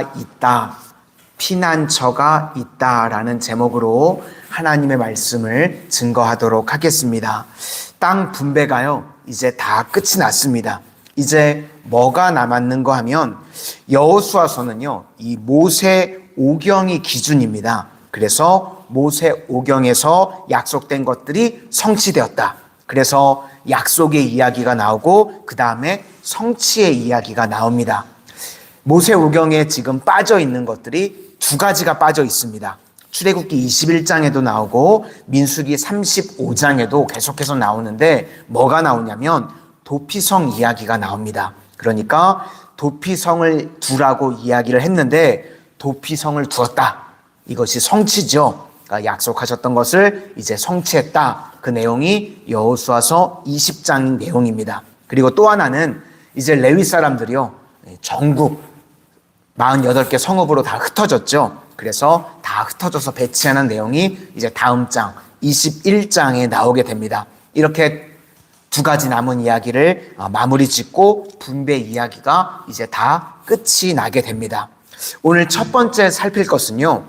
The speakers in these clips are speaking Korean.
있다, 피난처가 있다라는 제목으로 하나님의 말씀을 증거하도록 하겠습니다. 땅 분배가요, 이제 다 끝이 났습니다. 이제 뭐가 남았는가 하면 여호수아서는요, 이 모세 오경이 기준입니다. 그래서 모세 오경에서 약속된 것들이 성취되었다. 그래서 약속의 이야기가 나오고 그 다음에 성취의 이야기가 나옵니다. 모세 오경에 지금 빠져 있는 것들이 두 가지가 빠져 있습니다. 출애굽기 21장에도 나오고 민수기 35장에도 계속해서 나오는데 뭐가 나오냐면 도피성 이야기가 나옵니다. 그러니까 도피성을 두라고 이야기를 했는데 도피성을 두었다. 이것이 성취죠. 그러니까 약속하셨던 것을 이제 성취했다. 그 내용이 여호수아서 20장 내용입니다. 그리고 또 하나는 이제 레위 사람들이요, 전국 48개 성읍으로 다 흩어졌죠. 그래서 다 흩어져서 배치하는 내용이 이제 다음 장 21장에 나오게 됩니다. 이렇게 두 가지 남은 이야기를 마무리 짓고 분배 이야기가 이제 다 끝이 나게 됩니다. 오늘 첫 번째 살필 것은요,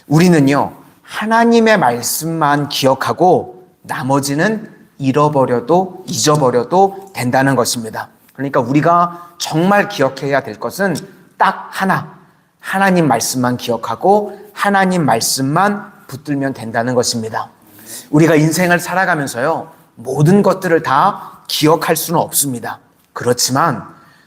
우리는요 하나님의 말씀만 기억하고 나머지는 잊어버려도 된다는 것입니다. 그러니까 우리가 정말 기억해야 될 것은 딱 하나, 하나님 말씀만 기억하고 하나님 말씀만 붙들면 된다는 것입니다. 우리가 인생을 살아가면서요, 모든 것들을 다 기억할 수는 없습니다. 그렇지만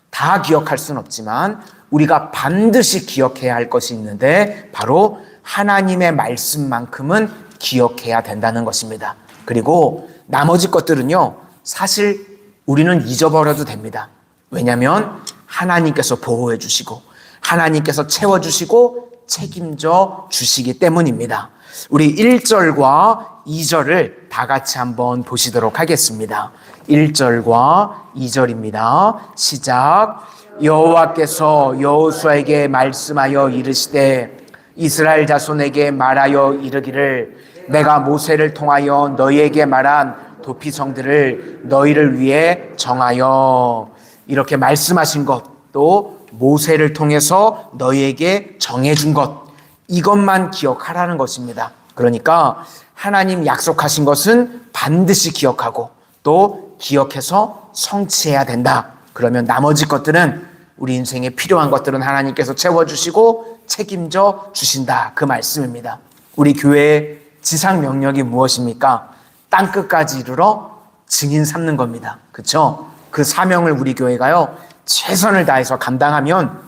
다 기억할 수는 없지만 우리가 반드시 기억해야 할 것이 있는데 바로 하나님의 말씀만큼은 기억해야 된다는 것입니다. 그리고 나머지 것들은요, 사실 우리는 잊어버려도 됩니다. 왜냐하면 하나님께서 보호해 주시고 하나님께서 채워주시고 책임져 주시기 때문입니다. 우리 1절과 2절을 다 같이 한번 보시도록 하겠습니다. 1절과 2절입니다. 시작. 여호와께서 여호수아에게 말씀하여 이르시되 이스라엘 자손에게 말하여 이르기를 내가 모세를 통하여 너희에게 말한 도피성들을 너희를 위해 정하여, 이렇게 말씀하신 것, 또 모세를 통해서 너희에게 정해준 것, 이것만 기억하라는 것입니다. 그러니까 하나님 약속하신 것은 반드시 기억하고 또 기억해서 성취해야 된다. 그러면 나머지 것들은, 우리 인생에 필요한 것들은 하나님께서 채워주시고 책임져 주신다, 그 말씀입니다. 우리 교회의 지상 명령이 무엇입니까? 땅끝까지 이르러 증인 삼는 겁니다. 그렇죠? 그 사명을 우리 교회가요 최선을 다해서 감당하면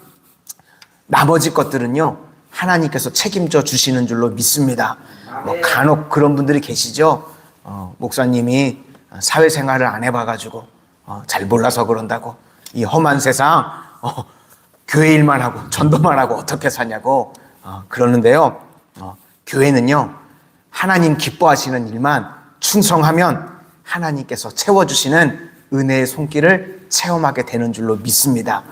나머지 것들은요 하나님께서 책임져 주시는 줄로 믿습니다. 간혹 그런 분들이 계시죠. 목사님이 사회생활을 안 해봐가지고 잘 몰라서 그런다고, 이 험한 세상 교회 일만 하고 전도만 하고 어떻게 사냐고 그러는데요, 교회는요 하나님 기뻐하시는 일만 충성하면 하나님께서 채워주시는 은혜의 손길을 체험하게 되는 줄로 믿습니다.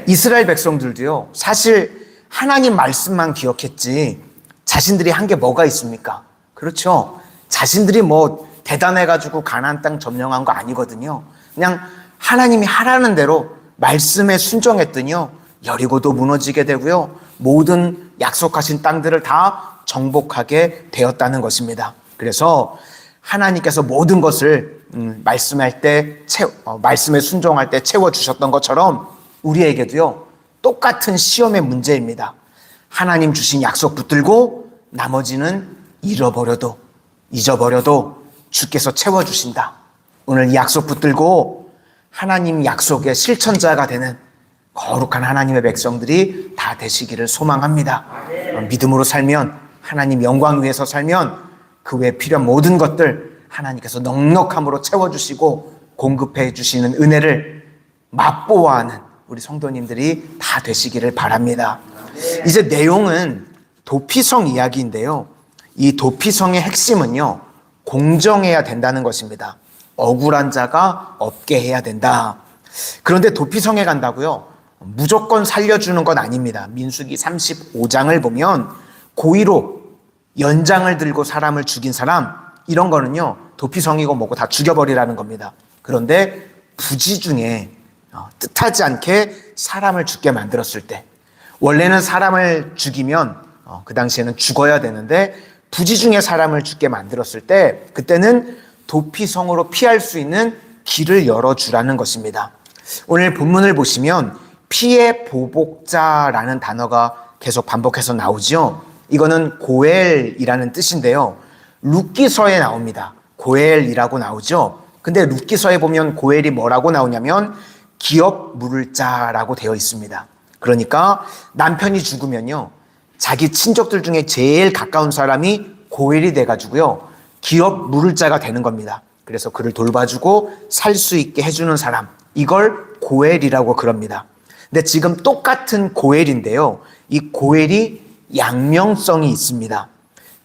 이스라엘 백성들도요 사실 하나님 말씀만 기억했지 자신들이 한 게 뭐가 있습니까? 그렇죠. 자신들이 뭐 대단해가지고 가나안 땅 점령한 거 아니거든요. 그냥 하나님이 하라는 대로 말씀에 순종했더니요 여리고도 무너지게 되고요 모든 약속하신 땅들을 다 정복하게 되었다는 것입니다. 그래서 하나님께서 모든 것을 말씀할 때 말씀에 순종할 때 채워주셨던 것처럼 우리에게도요 똑같은 시험의 문제입니다. 하나님 주신 약속 붙들고 나머지는 잊어버려도 주께서 채워주신다. 오늘 이 약속 붙들고 하나님 약속의 실천자가 되는 거룩한 하나님의 백성들이 다 되시기를 소망합니다. 믿음으로 살면, 하나님 영광 위해서 살면 그 외에 필요한 모든 것들 하나님께서 넉넉함으로 채워주시고 공급해 주시는 은혜를 맛보아하는 우리 성도님들이 다 되시기를 바랍니다. 이제 내용은 도피성 이야기인데요, 이 도피성의 핵심은요 공정해야 된다는 것입니다. 억울한 자가 없게 해야 된다. 그런데 도피성에 간다고요 무조건 살려주는 건 아닙니다. 민수기 35장을 보면 고의로 연장을 들고 사람을 죽인 사람, 이런 거는요 도피성이고 뭐고 다 죽여버리라는 겁니다. 그런데 부지 중에 뜻하지 않게 사람을 죽게 만들었을 때, 원래는 사람을 죽이면 그 당시에는 죽어야 되는데 부지 중에 사람을 죽게 만들었을 때 그때는 도피성으로 피할 수 있는 길을 열어주라는 것입니다. 오늘 본문을 보시면 피의 보복자라는 단어가 계속 반복해서 나오죠. 이거는 고엘이라는 뜻인데요. 룻기서에 나옵니다. 고엘이라고 나오죠. 근데 룻기서에 보면 고엘이 뭐라고 나오냐면 기업 물을 자라고 되어 있습니다. 그러니까 남편이 죽으면요, 자기 친족들 중에 제일 가까운 사람이 고엘이 돼가지고요, 기업 물을 자가 되는 겁니다. 그래서 그를 돌봐주고 살 수 있게 해주는 사람, 이걸 고엘이라고 그럽니다. 근데 지금 똑같은 고엘인데요, 이 고엘이 양명성이 있습니다.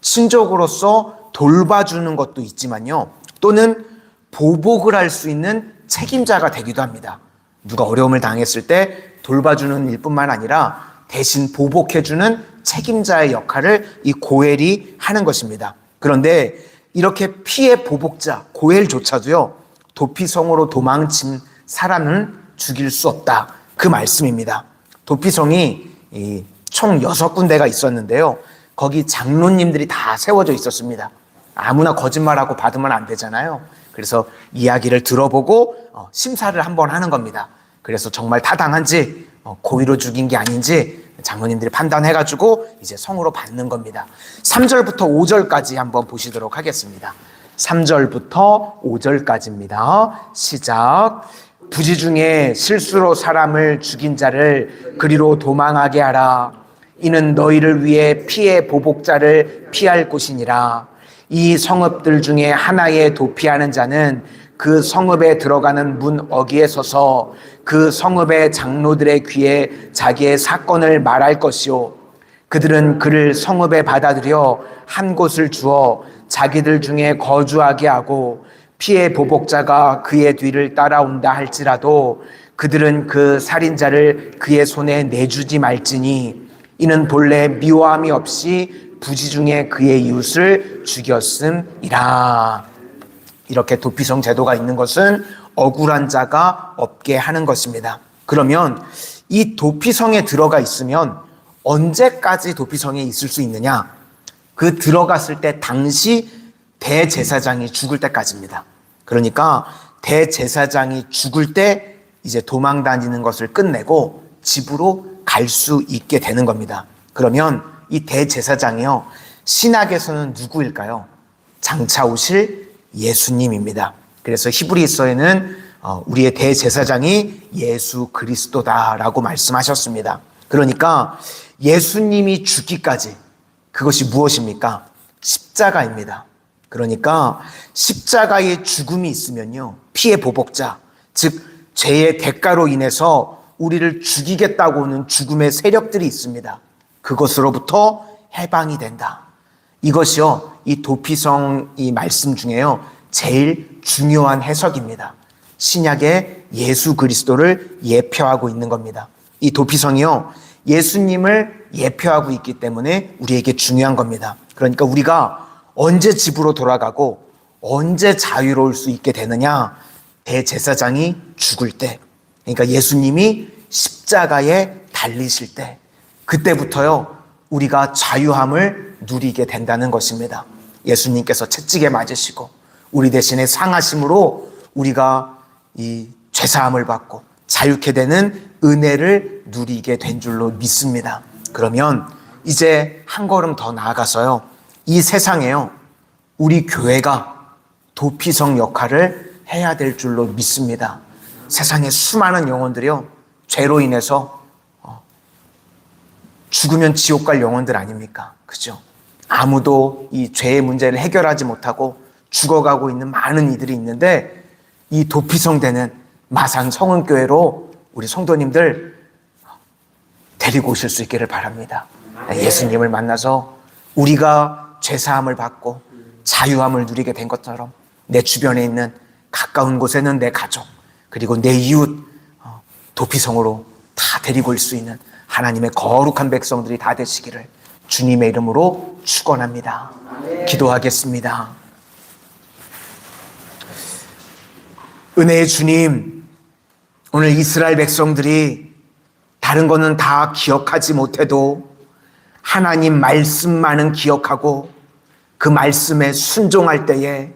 친족으로서 돌봐주는 것도 있지만요, 또는 보복을 할 수 있는 책임자가 되기도 합니다. 누가 어려움을 당했을 때 돌봐주는 일뿐만 아니라 대신 보복해주는 책임자의 역할을 이 고엘이 하는 것입니다. 그런데 이렇게 피의 보복자 고엘조차도요, 도피성으로 도망친 사람은 죽일 수 없다, 그 말씀입니다. 도피성이 총 6군데가 있었는데요, 거기 장로님들이 다 세워져 있었습니다. 아무나 거짓말하고 받으면 안 되잖아요. 그래서 이야기를 들어보고 심사를 한번 하는 겁니다. 그래서 정말 타당한지 고의로 죽인 게 아닌지 장로님들이 판단해가지고 이제 성으로 받는 겁니다. 3절부터 5절까지 한번 보시도록 하겠습니다. 3절부터 5절까지입니다. 시작. 부지 중에 실수로 사람을 죽인 자를 그리로 도망하게 하라. 이는 너희를 위해 피의 보복자를 피할 곳이니라. 이 성읍들 중에 하나에 도피하는 자는 그 성읍에 들어가는 문 어귀에 서서 그 성읍의 장로들의 귀에 자기의 사건을 말할 것이요, 그들은 그를 성읍에 받아들여 한 곳을 주어 자기들 중에 거주하게 하고 피의 보복자가 그의 뒤를 따라온다 할지라도 그들은 그 살인자를 그의 손에 내주지 말지니 이는 본래 미워함이 없이 부지 중에 그의 이웃을 죽였음이라. 이렇게 도피성 제도가 있는 것은 억울한 자가 없게 하는 것입니다. 그러면 이 도피성에 들어가 있으면 언제까지 도피성에 있을 수 있느냐? 그 들어갔을 때 당시 대제사장이 죽을 때까지입니다. 그러니까 대제사장이 죽을 때 이제 도망 다니는 것을 끝내고 집으로 갈 수 있게 되는 겁니다. 그러면 이 대제사장이요, 신약에서는 누구일까요? 장차 오실 예수님입니다. 그래서 히브리서에는 우리의 대제사장이 예수 그리스도다라고 말씀하셨습니다. 그러니까 예수님이 죽기까지, 그것이 무엇입니까? 십자가입니다. 그러니까 십자가의 죽음이 있으면요, 피의 보복자, 즉 죄의 대가로 인해서 우리를 죽이겠다고 하는 죽음의 세력들이 있습니다. 그것으로부터 해방이 된다. 이것이요, 이 도피성 이 말씀 중에요, 제일 중요한 해석입니다. 신약의 예수 그리스도를 예표하고 있는 겁니다. 이 도피성이요, 예수님을 예표하고 있기 때문에 우리에게 중요한 겁니다. 그러니까 우리가 언제 집으로 돌아가고 언제 자유로울 수 있게 되느냐? 대제사장이 죽을 때, 그러니까 예수님이 십자가에 달리실 때, 그때부터요, 우리가 자유함을 누리게 된다는 것입니다. 예수님께서 채찍에 맞으시고 우리 대신에 상하심으로 우리가 이 죄사함을 받고 자유케 되는 은혜를 누리게 된 줄로 믿습니다. 그러면 이제 한 걸음 더 나아가서요, 이 세상에요, 우리 교회가 도피성 역할을 해야 될 줄로 믿습니다. 세상에 수많은 영혼들이요, 죄로 인해서 죽으면 지옥 갈 영혼들 아닙니까? 그죠? 아무도 이 죄의 문제를 해결하지 못하고 죽어가고 있는 많은 이들이 있는데, 이 도피성 되는 마산 성은교회로 우리 성도님들 데리고 오실 수 있기를 바랍니다. 예수님을 만나서 우리가 죄사함을 받고 자유함을 누리게 된 것처럼 내 주변에 있는 가까운 곳에는 내 가족, 그리고 내 이웃, 도피성으로 다 데리고 올 수 있는 하나님의 거룩한 백성들이 다 되시기를 주님의 이름으로 축원합니다. 기도하겠습니다. 은혜의 주님, 오늘 이스라엘 백성들이 다른 거는 다 기억하지 못해도 하나님 말씀만은 기억하고 그 말씀에 순종할 때에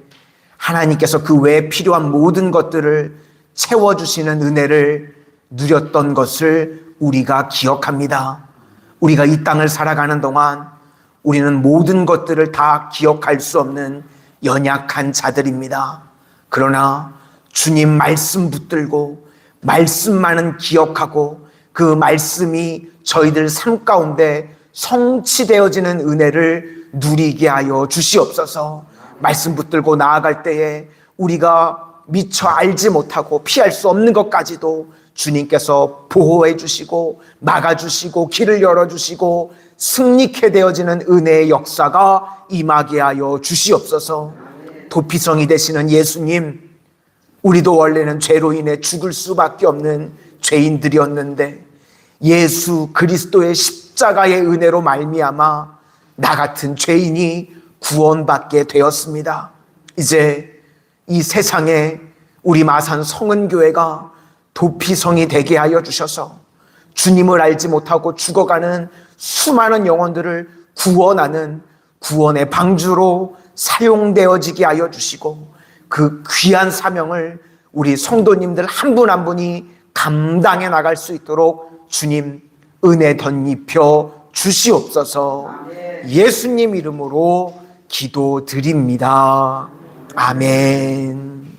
하나님께서 그 외에 필요한 모든 것들을 채워주시는 은혜를 누렸던 것을 우리가 기억합니다. 우리가 이 땅을 살아가는 동안 우리는 모든 것들을 다 기억할 수 없는 연약한 자들입니다. 그러나 주님 말씀 붙들고 말씀만은 기억하고 그 말씀이 저희들 삶 가운데 성취되어지는 은혜를 누리게 하여 주시옵소서. 말씀 붙들고 나아갈 때에 우리가 미처 알지 못하고 피할 수 없는 것까지도 주님께서 보호해 주시고 막아주시고 길을 열어주시고 승리케 되어지는 은혜의 역사가 임하게 하여 주시옵소서. 도피성이 되시는 예수님, 우리도 원래는 죄로 인해 죽을 수밖에 없는 죄인들이었는데 예수 그리스도의 십자가의 은혜로 말미암아 나 같은 죄인이 구원받게 되었습니다. 이제 이 세상에 우리 마산 성은교회가 도피성이 되게 하여 주셔서 주님을 알지 못하고 죽어가는 수많은 영혼들을 구원하는 구원의 방주로 사용되어지게 하여 주시고 그 귀한 사명을 우리 성도님들 한 분 한 분이 감당해 나갈 수 있도록 주님 은혜 덧입혀 주시옵소서. 예수님 이름으로 기도드립니다. 아멘.